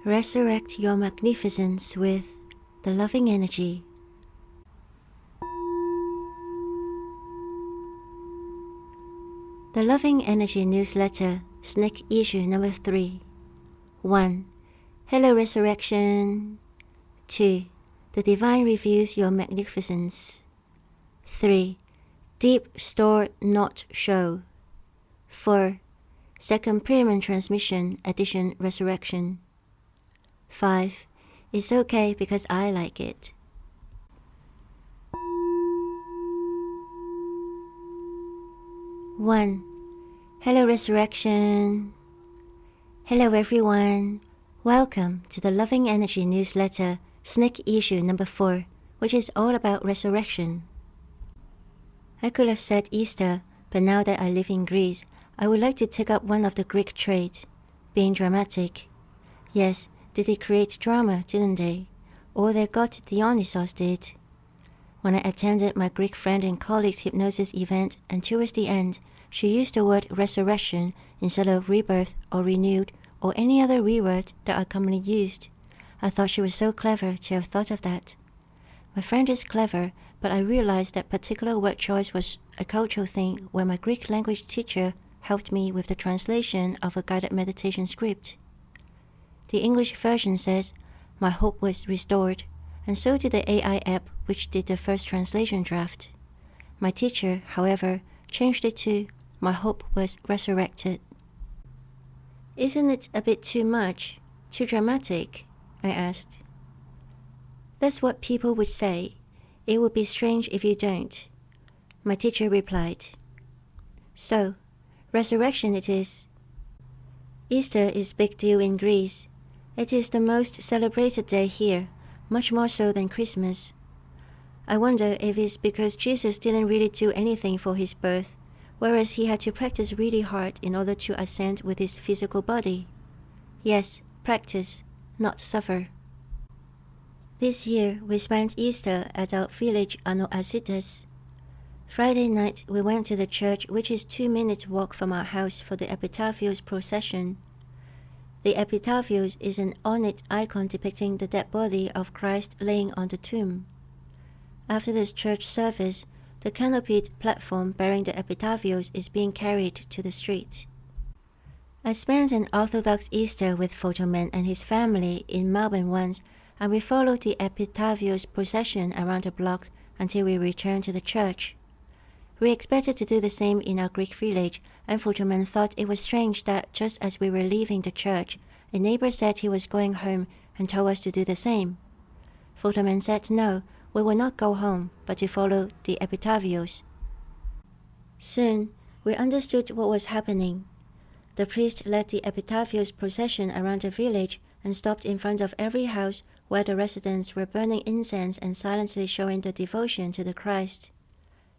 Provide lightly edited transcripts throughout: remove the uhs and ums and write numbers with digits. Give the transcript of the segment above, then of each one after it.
Resurrect your magnificence with the loving energy. The Loving Energy Newsletter, Sneak Issue Number 3. 1. Hello Resurrection. 2. The Divine reveals your magnificence. 3. Deep Store Not Show. 4. Second Premium Transmission Edition Resurrection. 5. It's okay because I like it. One. Hello Resurrection. Hello everyone. Welcome to the Loving Energy Newsletter, Sneak Issue Number 4, which is all about resurrection. I could have said Easter, but now that I live in Greece, I would like to take up one of the Greek traits, being dramatic. Yes, did they create drama, didn't they? Or their god Dionysos did. When I attended my Greek friend and colleague's hypnosis event, and towards the end, she used the word resurrection instead of rebirth or renewed or any other word that are commonly used. I thought she was so clever to have thought of that. My friend is clever, but I realized that particular word choice was a cultural thing when my Greek language teacher helped me with the translation of a guided meditation script. The English version says, "My hope was restored," and so did the AI app which did the first translation draft. My teacher, however, changed it to, "My hope was resurrected." Isn't it a bit too much? Too dramatic? I asked. That's what people would say. It would be strange if you don't. My teacher replied. So, resurrection it is. Easter is a big deal in Greece. It is the most celebrated day here, much more so than Christmas. I wonder if it's because Jesus didn't really do anything for his birth, whereas he had to practice really hard in order to ascend with his physical body. Yes, practice, not suffer. This year, we spent Easter at our village Anoasitas. Friday night, we went to the church, which is 2 minutes walk from our house, for the Epitaphios procession. The Epitaphios is an ornate icon depicting the dead body of Christ laying on the tomb. After this church service, the canopied platform bearing the Epitaphios is being carried to the street. I spent an Orthodox Easter with Photoman and his family in Melbourne once, and we followed the Epitaphios procession around the block until we returned to the church. We expected to do the same in our Greek village, and Photoman thought it was strange that just as we were leaving the church, a neighbor said he was going home and told us to do the same. Photoman said no, we will not go home, but to follow the Epitaphios. Soon, we understood what was happening. The priest led the Epitaphios procession around the village and stopped in front of every house where the residents were burning incense and silently showing their devotion to the Christ.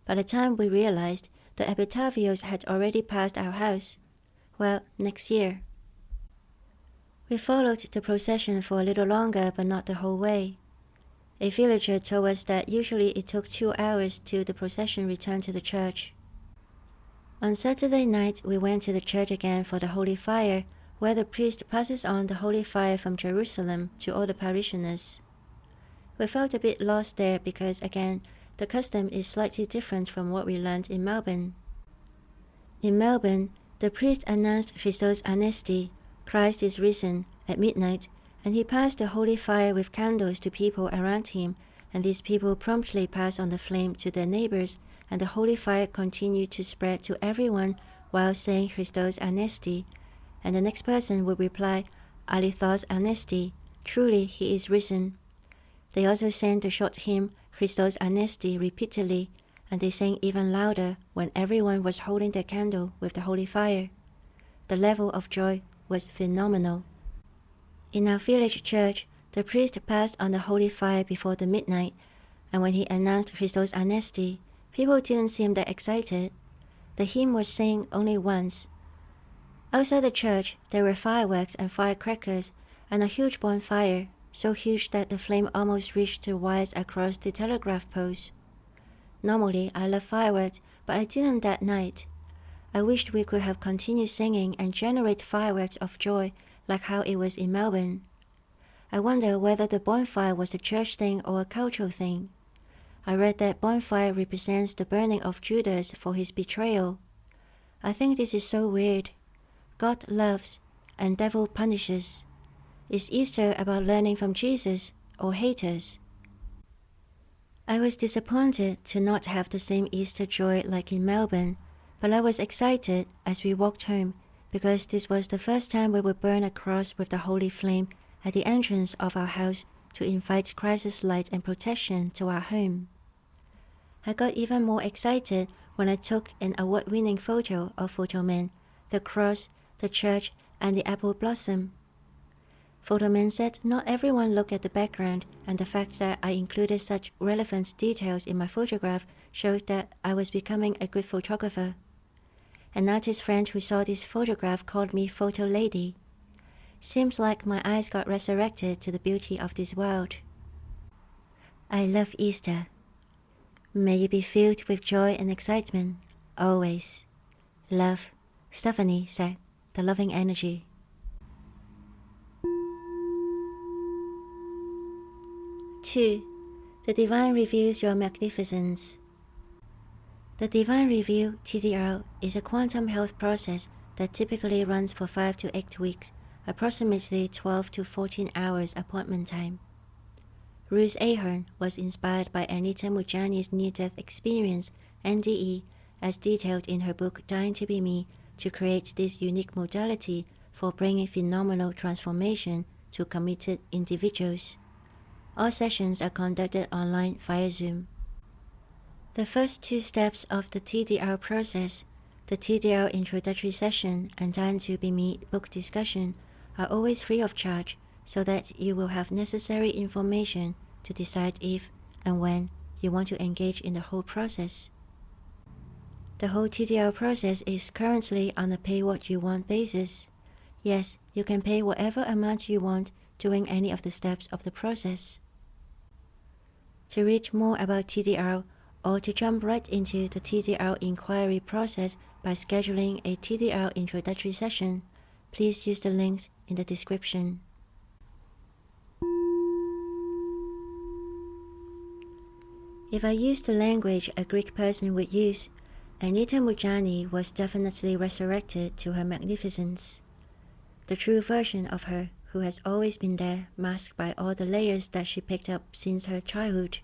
By the time we realized, the Epitaphios had already passed our house. Well, next year. We followed the procession for a little longer, but not the whole way. A villager told us that usually it took 2 hours till the procession returned to the church. On Saturday night, we went to the church again for the Holy Fire, where the priest passes on the Holy Fire from Jerusalem to all the parishioners. We felt a bit lost there because, again, the custom is slightly different from what we learned in Melbourne. In Melbourne, the priest announced Christos Anesti, Christ is risen, at midnight, and he passed the holy fire with candles to people around him, and these people promptly passed on the flame to their neighbors, and the holy fire continued to spread to everyone while saying Christos Anesti, and the next person would reply, Alithos Anesti, truly he is risen. They also sang the short hymn, Christos Anesti, repeatedly, and they sang even louder when everyone was holding their candle with the holy fire. The level of joy was phenomenal. In our village church, the priest passed on the holy fire before the midnight, and when he announced Christos Anesti, people didn't seem that excited. The hymn was sang only once. Outside the church, there were fireworks and firecrackers, and a huge bonfire, so huge that the flame almost reached the wires across the telegraph poles. Normally, I love fireworks, but I didn't that night. I wished we could have continued singing and generate fireworks of joy like how it was in Melbourne. I wonder whether the bonfire was a church thing or a cultural thing. I read that bonfire represents the burning of Judas for his betrayal. I think this is so weird. God loves and devil punishes. Is Easter about learning from Jesus or haters? I was disappointed to not have the same Easter joy like in Melbourne, but I was excited as we walked home because this was the first time we would burn a cross with the holy flame at the entrance of our house to invite Christ's light and protection to our home. I got even more excited when I took an award-winning photo of Photoman, the cross, the church, and the apple blossom. Photoman said not everyone looked at the background, and the fact that I included such relevant details in my photograph showed that I was becoming a good photographer. An artist friend who saw this photograph called me Photo Lady. Seems like my eyes got resurrected to the beauty of this world. I love Easter. May you be filled with joy and excitement, always. Love, Stephanie said, the loving energy. Two, the Divine reveals your magnificence. The Divine Reveal, TDR, is a quantum health process that typically runs for 5 to 8 weeks, approximately 12 to 14 hours appointment time. Ruth Ahern was inspired by Anita Moorjani's near-death experience, NDE, as detailed in her book Dying to Be Me, to create this unique modality for bringing phenomenal transformation to committed individuals. All sessions are conducted online via Zoom. The first 2 steps of the TDR process, the TDR introductory session and Dying to Be Me book discussion, are always free of charge so that you will have necessary information to decide if and when you want to engage in the whole process. The whole TDR process is currently on a pay-what-you-want basis. Yes, you can pay whatever amount you want during any of the steps of the process. To read more about TDR or to jump right into the TDR inquiry process by scheduling a TDR introductory session, please use the links in the description. If I used the language a Greek person would use, Anita Moorjani was definitely resurrected to her magnificence. The true version of her, who has always been there, masked by all the layers that she picked up since her childhood.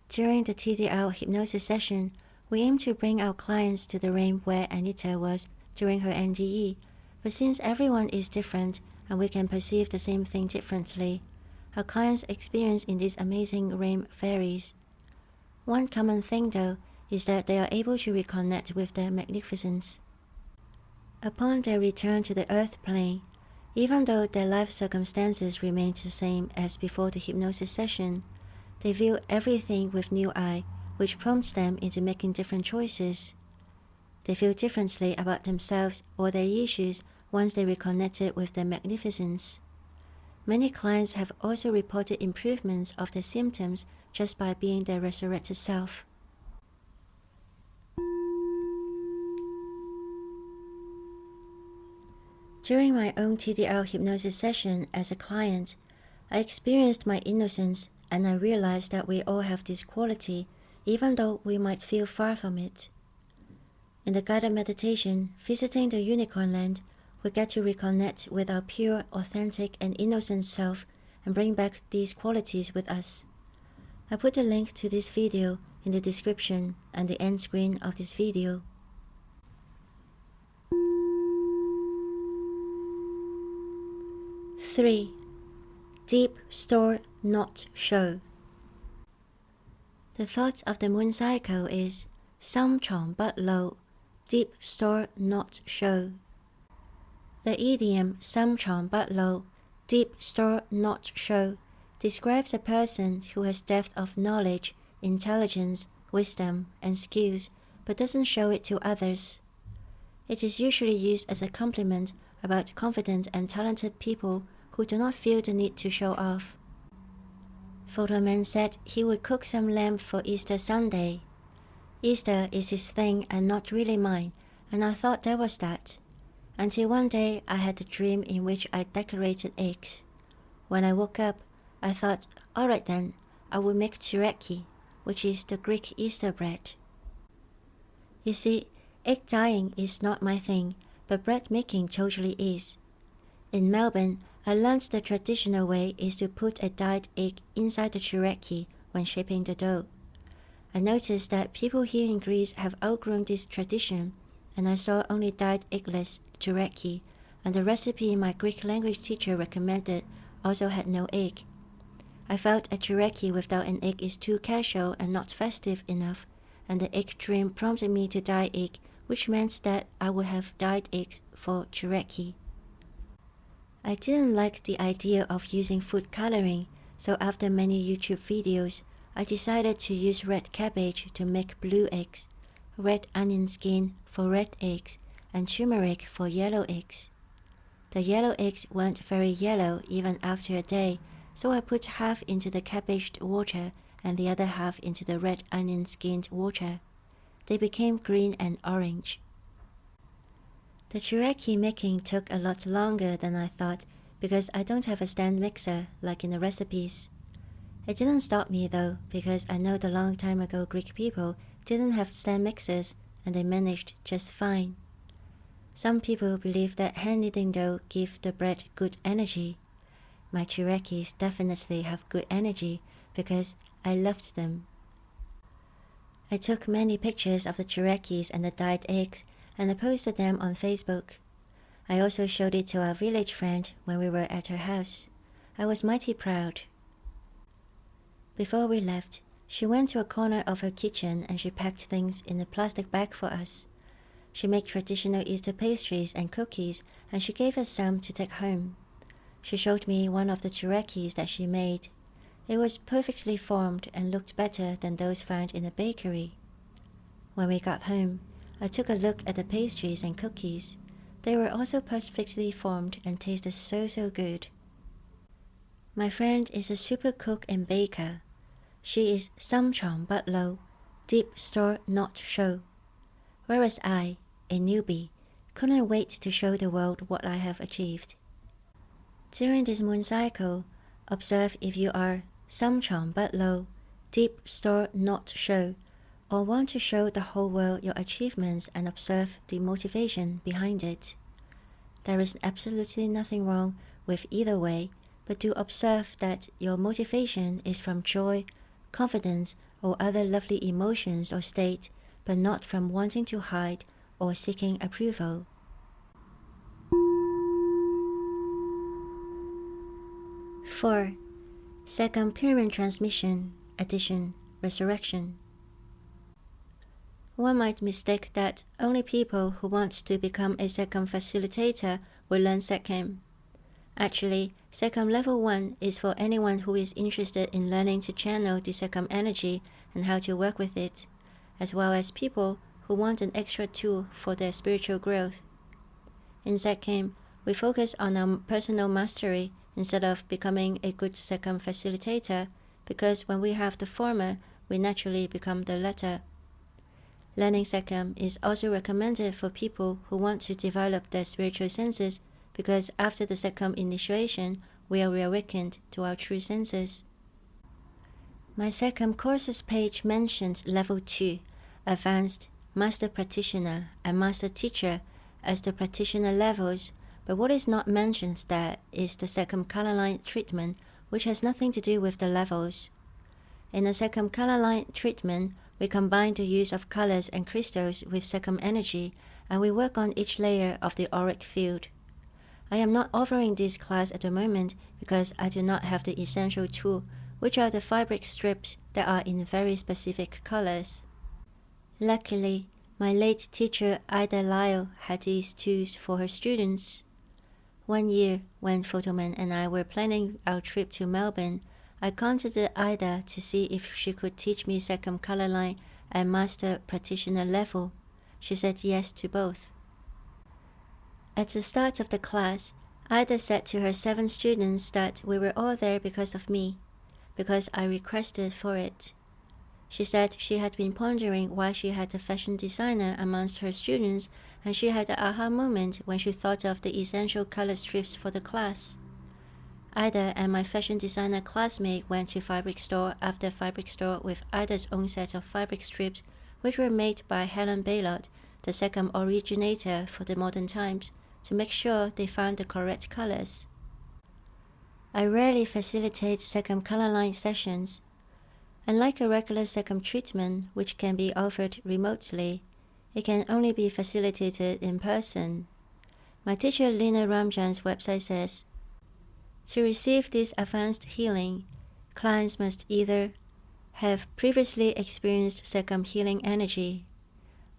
During the TDR hypnosis session, we aim to bring our clients to the realm where Anita was during her NDE, but since everyone is different and we can perceive the same thing differently, our clients' experience in this amazing realm varies. One common thing, though, is that they are able to reconnect with their magnificence. Upon their return to the earth plane, even though their life circumstances remain the same as before the hypnosis session, they view everything with new eye, which prompts them into making different choices. They feel differently about themselves or their issues once they reconnected with their magnificence. Many clients have also reported improvements of their symptoms just by being their resurrected self. During my own TDR hypnosis session as a client, I experienced my innocence and I realized that we all have this quality, even though we might feel far from it. In the guided meditation, Visiting the Unicorn Land, we get to reconnect with our pure, authentic, and innocent self and bring back these qualities with us. I put a link to this video in the description and the end screen of this video. Three, deep store not show. The thought of the moon cycle is 深藏不露, deep store not show. The idiom 深藏不露, deep store not show, describes a person who has depth of knowledge, intelligence, wisdom, and skills, but doesn't show it to others. It is usually used as a compliment about confident and talented people who do not feel the need to show off. Photoman said he would cook some lamb for Easter Sunday. Easter is his thing and not really mine, and I thought that was that. until one day I had a dream in which I decorated eggs. When I woke up, I thought, alright then, I will make chereki, which is the Greek Easter bread. You see, egg dyeing is not my thing, but bread making totally is. In Melbourne, I learned the traditional way is to put a dyed egg inside the chereki when shaping the dough. I noticed that people here in Greece have outgrown this tradition, and I saw only dyed eggless chereki, and the recipe my Greek language teacher recommended also had no egg. I felt a chereki without an egg is too casual and not festive enough, and the egg dream prompted me to dye egg, which meant that I would have dyed eggs for chereki. I didn't like the idea of using food coloring, so after many YouTube videos, I decided to use red cabbage to make blue eggs, red onion skin for red eggs, and turmeric for yellow eggs. The yellow eggs weren't very yellow even after a day, so I put half into the cabbaged water and the other half into the red onion skinned water. They became green and orange. The chereki making took a lot longer than I thought because I don't have a stand mixer like in the recipes. It didn't stop me though, because I know the long time ago Greek people didn't have stand mixers and they managed just fine. Some people believe that hand kneading dough gives the bread good energy. My cherekis definitely have good energy because I loved them. I took many pictures of the cherekis and the dyed eggs and I posted them on Facebook. I also showed it to our village friend when we were at her house. I was mighty proud. Before we left, she went to a corner of her kitchen and she packed things in a plastic bag for us. She made traditional Easter pastries and cookies and she gave us some to take home. She showed me one of the cherekis that she made. It was perfectly formed and looked better than those found in a bakery. When we got home, I took a look at the pastries and cookies. They were also perfectly formed and tasted so good. My friend is a super cook and baker. She is samchong but low, deep store not show. Whereas I, a newbie, couldn't wait to show the world what I have achieved. During this moon cycle, observe if you are samchong but low, deep store not show, or want to show the whole world your achievements and observe the motivation behind it. There is absolutely nothing wrong with either way, but do observe that your motivation is from joy, confidence, or other lovely emotions or state, but not from wanting to hide or seeking approval. Four, Second Pyramid Transmission, Addition, Resurrection. One might mistake that only people who want to become a second facilitator will learn Second. Actually, Second Level 1 is for anyone who is interested in learning to channel the Second energy and how to work with it, as well as people who want an extra tool for their spiritual growth. In Second, we focus on our personal mastery instead of becoming a good second facilitator, because when we have the former, we naturally become the latter. Learning Second is also recommended for people who want to develop their spiritual senses, because after the Second initiation, we are reawakened to our true senses. My Second courses page mentioned Level 2, Advanced, Master Practitioner, and Master Teacher as the practitioner levels, but what is not mentioned there is the Second color line treatment, which has nothing to do with the levels. In the Second color line treatment, we combine the use of colors and crystals with Second energy, and we work on each layer of the auric field. I am not offering this class at the moment because I do not have the essential tool, which are the fabric strips that are in very specific colors. Luckily, my late teacher Ida Lyle had these tools for her students. One year, when Photoman and I were planning our trip to Melbourne, I contacted Ida to see if she could teach me Second color line and Master Practitioner level. She said yes to both. At the start of the class, Ida said to her 7 students that we were all there because of me, because I requested for it. She said she had been pondering why she had a fashion designer amongst her students, and she had an aha moment when she thought of the essential color strips for the class. Ida and my fashion designer classmate went to fabric store after fabric store with Ida's own set of fabric strips, which were made by Helen Baylord, the second originator for the modern times, to make sure they found the correct colors. I rarely facilitate second color line sessions. Unlike a regular second treatment, which can be offered remotely, it can only be facilitated in person. My teacher Lina Ramjan's website says, to receive this advanced healing, clients must either have previously experienced second healing energy,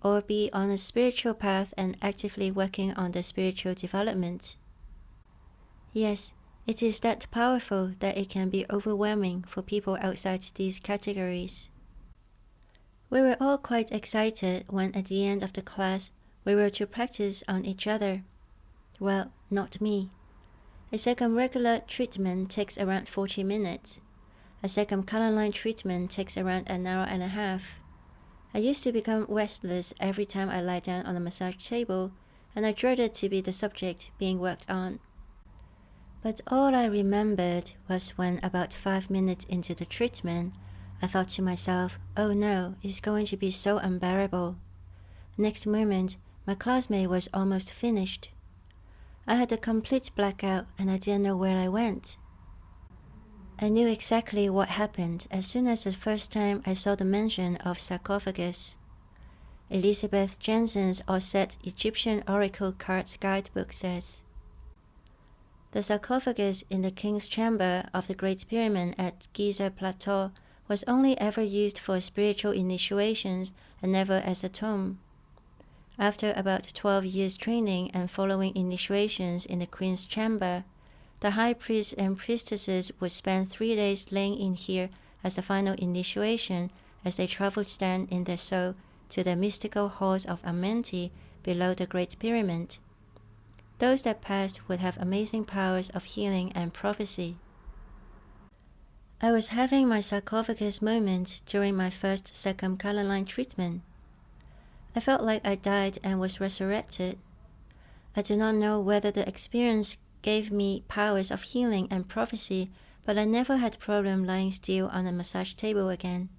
or be on a spiritual path and actively working on their spiritual development. Yes, it is that powerful that it can be overwhelming for people outside these categories. We were all quite excited when at the end of the class we were to practice on each other. Well, not me. A second regular treatment takes around 40 minutes. A second color line treatment takes around an hour and a half. I used to become restless every time I lie down on a massage table, and I dreaded to be the subject being worked on. But all I remembered was when about 5 minutes into the treatment, I thought to myself, oh no, it's going to be so unbearable. Next moment, my classmate was almost finished. I had a complete blackout and I didn't know where I went. I knew exactly what happened as soon as the first time I saw the mention of sarcophagus. Elizabeth Jensen's Osset Egyptian Oracle Cards Guidebook says, the sarcophagus in the King's Chamber of the Great Pyramid at Giza Plateau was only ever used for spiritual initiations and never as a tomb. After about 12 years training and following initiations in the Queen's Chamber, the high priests and priestesses would spend 3 days laying in here as the final initiation as they traveled down in their soul to the mystical halls of Amenti below the Great Pyramid. Those that passed would have amazing powers of healing and prophecy. I was having my sarcophagus moment during my first second color line treatment. I felt like I died and was resurrected. I do not know whether the experience gave me powers of healing and prophecy, but I never had problem lying still on a massage table again.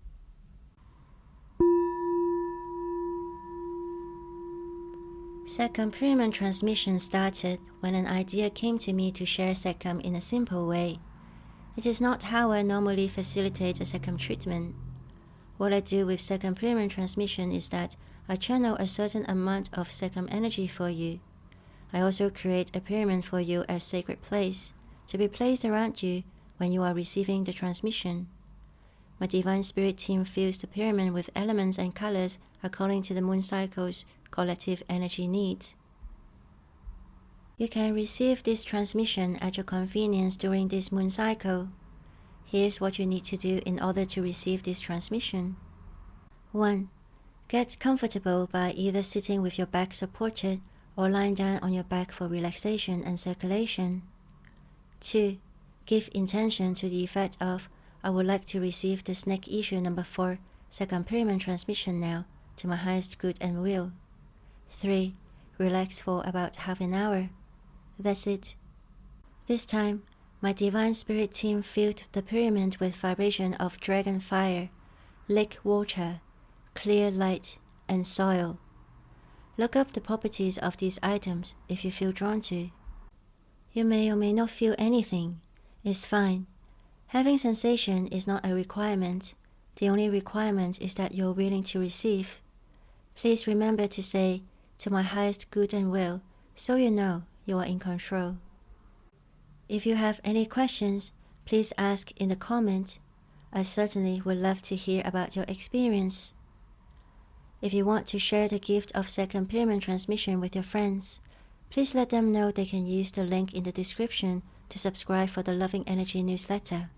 Second pyramid transmission started when an idea came to me to share Second in a simple way. It is not how I normally facilitate a Second treatment. What I do with second pyramid transmission is that I channel a certain amount of second energy for you. I also create a pyramid for you as sacred place to be placed around you when you are receiving the transmission. My Divine Spirit team fills the pyramid with elements and colors according to the moon cycle's collective energy needs. You can receive this transmission at your convenience during this moon cycle. Here's what you need to do in order to receive this transmission. 1. Get comfortable by either sitting with your back supported or lying down on your back for relaxation and circulation. 2. Give intention to the effect of, I would like to receive the snake issue number 4, second pyramid transmission now, to my highest good and will. 3. Relax for about half an hour. That's it. This time, my Divine Spirit team filled the pyramid with vibration of dragon fire, lake water, clear light, and soil. Look up the properties of these items if you feel drawn to. You may or may not feel anything. It's fine. Having sensation is not a requirement. The only requirement is that you're willing to receive. Please remember to say, to my highest good and will, so you know you are in control. If you have any questions, please ask in the comment. I certainly would love to hear about your experience. If you want to share the gift of second pyramid transmission with your friends, please let them know they can use the link in the description to subscribe for the Loving Energy newsletter.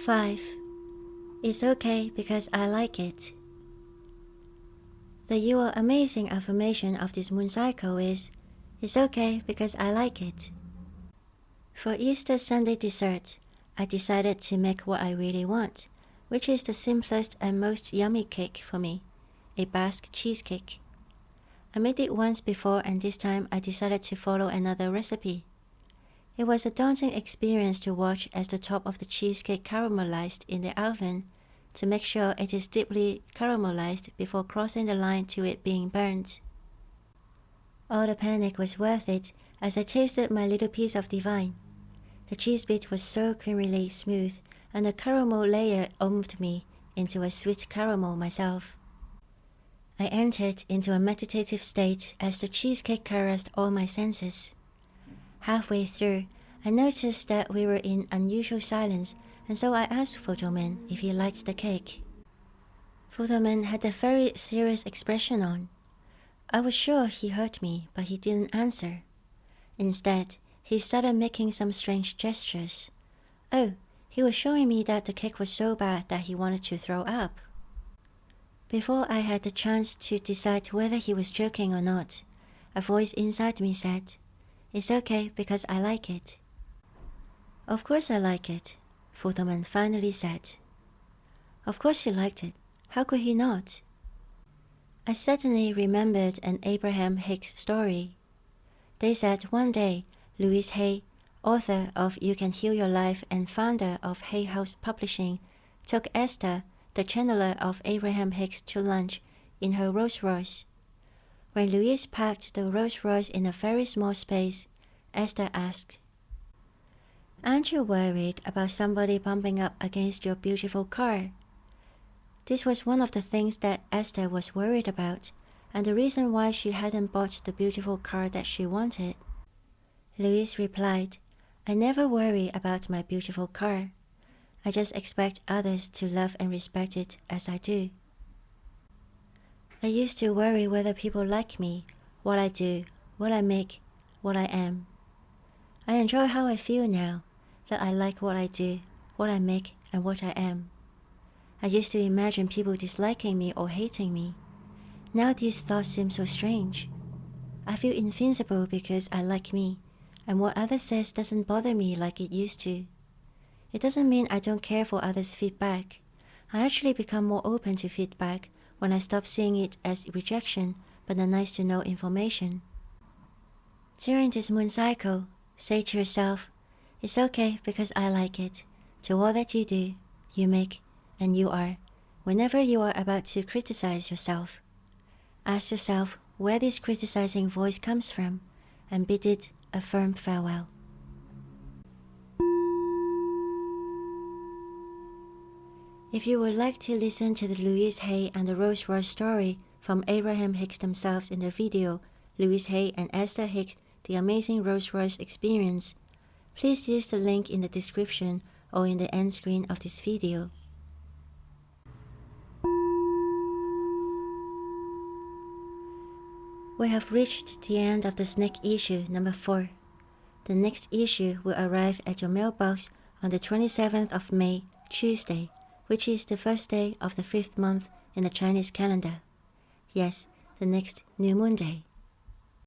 Five. It's okay because I like it. The You Are Amazing affirmation of this moon cycle is, it's okay because I like it. For Easter Sunday dessert, I decided to make what I really want, which is the simplest and most yummy cake for me, a Basque cheesecake. I made it once before and this time I decided to follow another recipe. It was a daunting experience to watch as the top of the cheesecake caramelized in the oven to make sure it is deeply caramelized before crossing the line to it being burnt. All the panic was worth it as I tasted my little piece of divine. The cheese bit was so creamily smooth and the caramel layer opened me into a sweet caramel myself. I entered into a meditative state as the cheesecake caressed all my senses. Halfway through, I noticed that we were in unusual silence, and so I asked Photoman if he liked the cake. Photoman had a very serious expression on. I was sure he heard me, but he didn't answer. Instead, he started making some strange gestures. Oh, he was showing me that the cake was so bad that he wanted to throw up. Before I had the chance to decide whether he was joking or not, a voice inside me said, "It's okay because I like it." "Of course I like it," Photoman finally said. Of course he liked it. How could he not? I suddenly remembered an Abraham Hicks story. They said one day, Louise Hay, author of You Can Heal Your Life and founder of Hay House Publishing, took Esther, the channeler of Abraham Hicks, to lunch in her Rolls Royce. When Louise parked the Rolls Royce in a very small space, Esther asked, "Aren't you worried about somebody bumping up against your beautiful car?" This was one of the things that Esther was worried about, and the reason why she hadn't bought the beautiful car that she wanted. Louise replied, "I never worry about my beautiful car. I just expect others to love and respect it as I do. I used to worry whether people like me, what I do, what I make, what I am. I enjoy how I feel now, that I like what I do, what I make, and what I am. I used to imagine people disliking me or hating me. Now these thoughts seem so strange. I feel invincible because I like me, and what others say doesn't bother me like it used to. It doesn't mean I don't care for others' feedback. I actually become more open to feedback when I stop seeing it as rejection but a nice-to-know information. During this moon cycle, say to yourself, it's okay because I like it, to all that you do, you make, and you are, whenever you are about to criticize yourself. Ask yourself where this criticizing voice comes from and bid it a firm farewell. If you would like to listen to the Louise Hay and the Rolls Royce story from Abraham Hicks themselves in the video Louise Hay and Esther Hicks, The Amazing Rolls Royce Experience, please use the link in the description or in the end screen of this video. We have reached the end of the Snake issue number 4. The next issue will arrive at your mailbox on the 27th of May, Tuesday, which is the first day of the 5th month in the Chinese calendar. Yes, the next new moon day.